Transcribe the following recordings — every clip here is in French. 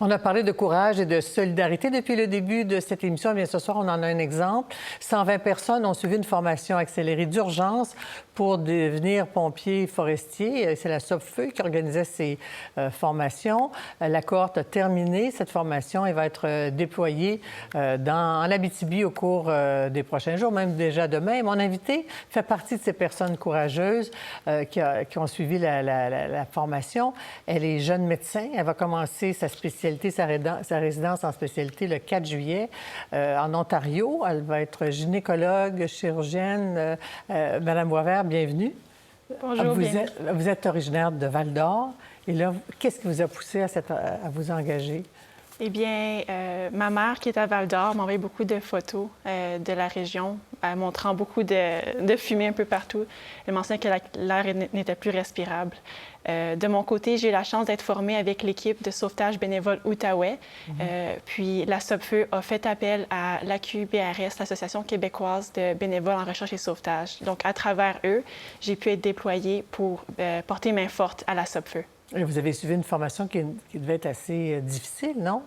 On a parlé de courage et de solidarité depuis le début de cette émission. Bien, ce soir, on en a un exemple. 120 personnes ont suivi une formation accélérée d'urgence pour devenir pompiers forestiers. C'est la SOPFEU qui organisait ces formations. La cohorte a terminé cette formation et va être déployée en Abitibi au cours des prochains jours, même déjà demain. Et mon invité fait partie de ces personnes courageuses qui ont suivi la formation. Elle est jeune médecin. Elle va commencer sa résidence en spécialité le 4 juillet en Ontario. Elle va être gynécologue, chirurgienne. Madame Boisvert, bienvenue. Bonjour, vous êtes originaire de Val-d'Or. Et là, qu'est-ce qui vous a poussé à vous engager? Eh bien, ma mère, qui est à Val-d'Or, m'a envoyé beaucoup de photos de la région, montrant beaucoup de fumée un peu partout. Elle mentionnait que l'air n'était plus respirable. De mon côté, j'ai eu la chance d'être formée avec l'équipe de sauvetage bénévole Outaouais. Puis la SOPFEU a fait appel à l'AQBRS, l'Association québécoise de bénévoles en recherche et sauvetage. Donc, à travers eux, j'ai pu être déployée pour porter main forte à la SOPFEU. Et vous avez suivi une formation qui devait être assez difficile, non?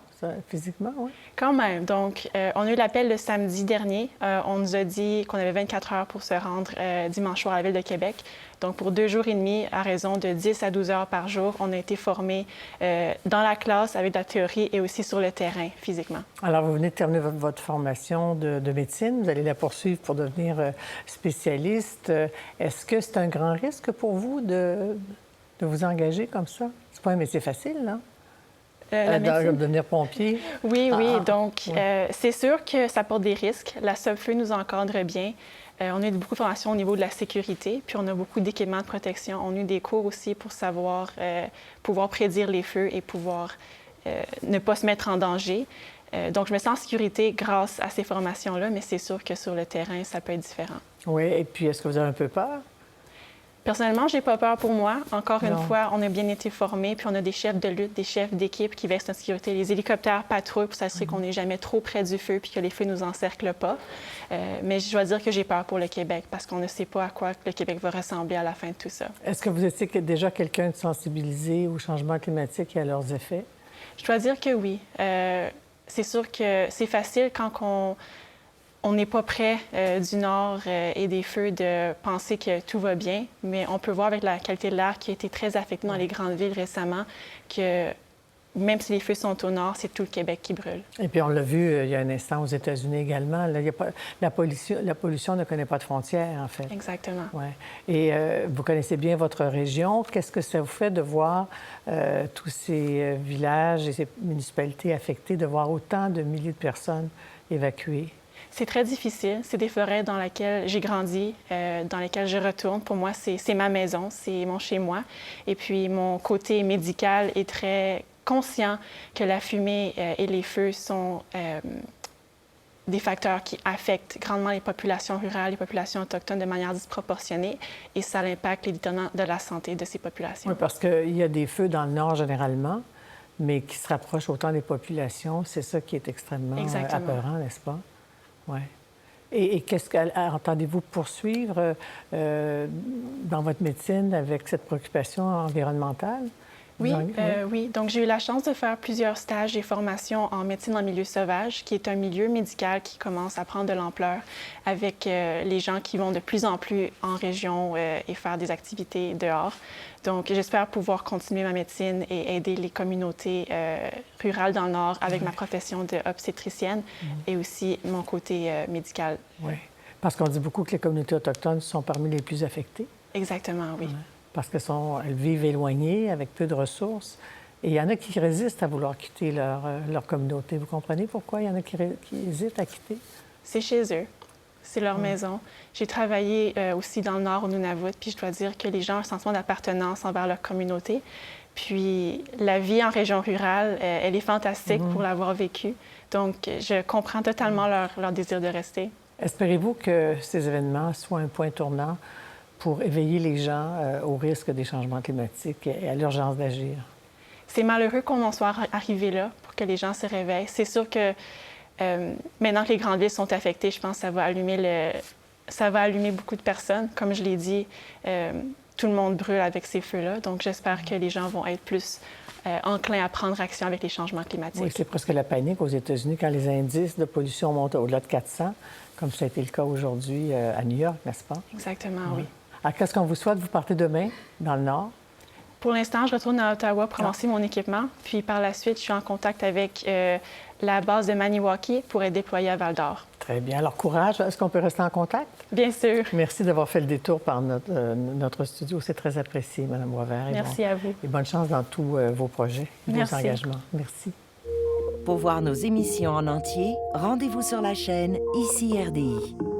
Physiquement, oui? Quand même. Donc, on a eu l'appel le samedi dernier. On nous a dit qu'on avait 24 heures pour se rendre dimanche soir à la Ville de Québec. Donc, pour 2 jours et demi, à raison de 10 à 12 heures par jour, on a été formés dans la classe avec de la théorie et aussi sur le terrain, physiquement. Alors, vous venez de terminer votre formation de médecine. Vous allez la poursuivre pour devenir spécialiste. Est-ce que c'est un grand risque pour vous de vous engager comme ça? C'est pas un métier facile, non? Devenir pompier? Oui. Donc, c'est sûr que ça porte des risques. La SOPFEU nous encadre bien. On a eu beaucoup de formations au niveau de la sécurité, puis on a beaucoup d'équipements de protection. On a eu des cours aussi pour savoir pouvoir prédire les feux et pouvoir ne pas se mettre en danger. Donc, je me sens en sécurité grâce à ces formations-là, mais c'est sûr que sur le terrain, ça peut être différent. Oui, et puis est-ce que vous avez un peu peur? Personnellement, je n'ai pas peur pour moi. Encore une fois, on a bien été formés, puis on a des chefs de lutte, des chefs d'équipe qui veillent sur notre sécurité. Les hélicoptères patrouillent pour s'assurer qu'on n'est jamais trop près du feu puis que les feux ne nous encerclent pas. Mais je dois dire que j'ai peur pour le Québec parce qu'on ne sait pas à quoi le Québec va ressembler à la fin de tout ça. Est-ce que vous étiez déjà quelqu'un de sensibilisé au changement climatique et à leurs effets? Je dois dire que oui. C'est sûr que c'est facile quand on n'est pas près du nord et des feux de penser que tout va bien, mais on peut voir avec la qualité de l'air qui a été très affectée dans les grandes villes récemment que même si les feux sont au nord, c'est tout le Québec qui brûle. Et puis on l'a vu il y a un instant aux États-Unis également. Là, la pollution ne connaît pas de frontières, en fait. Exactement. Ouais. Et vous connaissez bien votre région. Qu'est-ce que ça vous fait de voir tous ces villages et ces municipalités affectées, de voir autant de milliers de personnes évacuées? C'est très difficile. C'est des forêts dans lesquelles j'ai grandi, dans lesquelles je retourne. Pour moi, c'est ma maison, c'est mon chez-moi. Et puis, mon côté médical est très conscient que la fumée et les feux sont des facteurs qui affectent grandement les populations rurales, les populations autochtones de manière disproportionnée. Et ça impacte les déterminants de la santé de ces populations. Oui, parce qu'il y a des feux dans le nord généralement, mais qui se rapprochent autant des populations. C'est ça qui est extrêmement apeurant, n'est-ce pas? Oui. Et qu'est-ce qu'entendez-vous poursuivre dans votre médecine avec cette préoccupation environnementale? Oui. Donc, j'ai eu la chance de faire plusieurs stages et formations en médecine en milieu sauvage, qui est un milieu médical qui commence à prendre de l'ampleur avec les gens qui vont de plus en plus en région et faire des activités dehors. Donc, j'espère pouvoir continuer ma médecine et aider les communautés rurales dans le Nord avec ma profession d'obstétricienne et aussi mon côté médical. Oui, parce qu'on dit beaucoup que les communautés autochtones sont parmi les plus affectées. Exactement, oui. Parce qu'elles vivent éloignées, avec peu de ressources. Et il y en a qui résistent à vouloir quitter leur communauté. Vous comprenez pourquoi il y en a qui hésitent à quitter? C'est chez eux. C'est leur maison. J'ai travaillé aussi dans le Nord, au Nunavut, puis je dois dire que les gens ont un sentiment d'appartenance envers leur communauté. Puis la vie en région rurale, elle est fantastique pour l'avoir vécue. Donc, je comprends totalement leur désir de rester. Espérez-vous que ces événements soient un point tournant pour éveiller les gens au risque des changements climatiques et à l'urgence d'agir? C'est malheureux qu'on en soit arrivé là pour que les gens se réveillent. C'est sûr que maintenant que les grandes villes sont affectées, je pense que ça va allumer beaucoup de personnes. Comme je l'ai dit, tout le monde brûle avec ces feux-là. Donc, j'espère que les gens vont être plus enclins à prendre action avec les changements climatiques. Oui, c'est presque la panique aux États-Unis quand les indices de pollution montent au-delà de 400, comme ça a été le cas aujourd'hui à New York, n'est-ce pas? Exactement, oui. Alors, qu'est-ce qu'on vous souhaite? Vous partez demain dans le Nord? Pour l'instant, je retourne à Ottawa pour commencer mon équipement. Puis par la suite, je suis en contact avec la base de Maniwaki pour être déployée à Val-d'Or. Très bien. Alors, courage. Est-ce qu'on peut rester en contact? Bien sûr. Merci d'avoir fait le détour par notre studio. C'est très apprécié, Mme Boisvert. Merci à vous. Et bonne chance dans tous vos projets, vos engagements. Merci. Pour voir nos émissions en entier, rendez-vous sur la chaîne ICI RDI.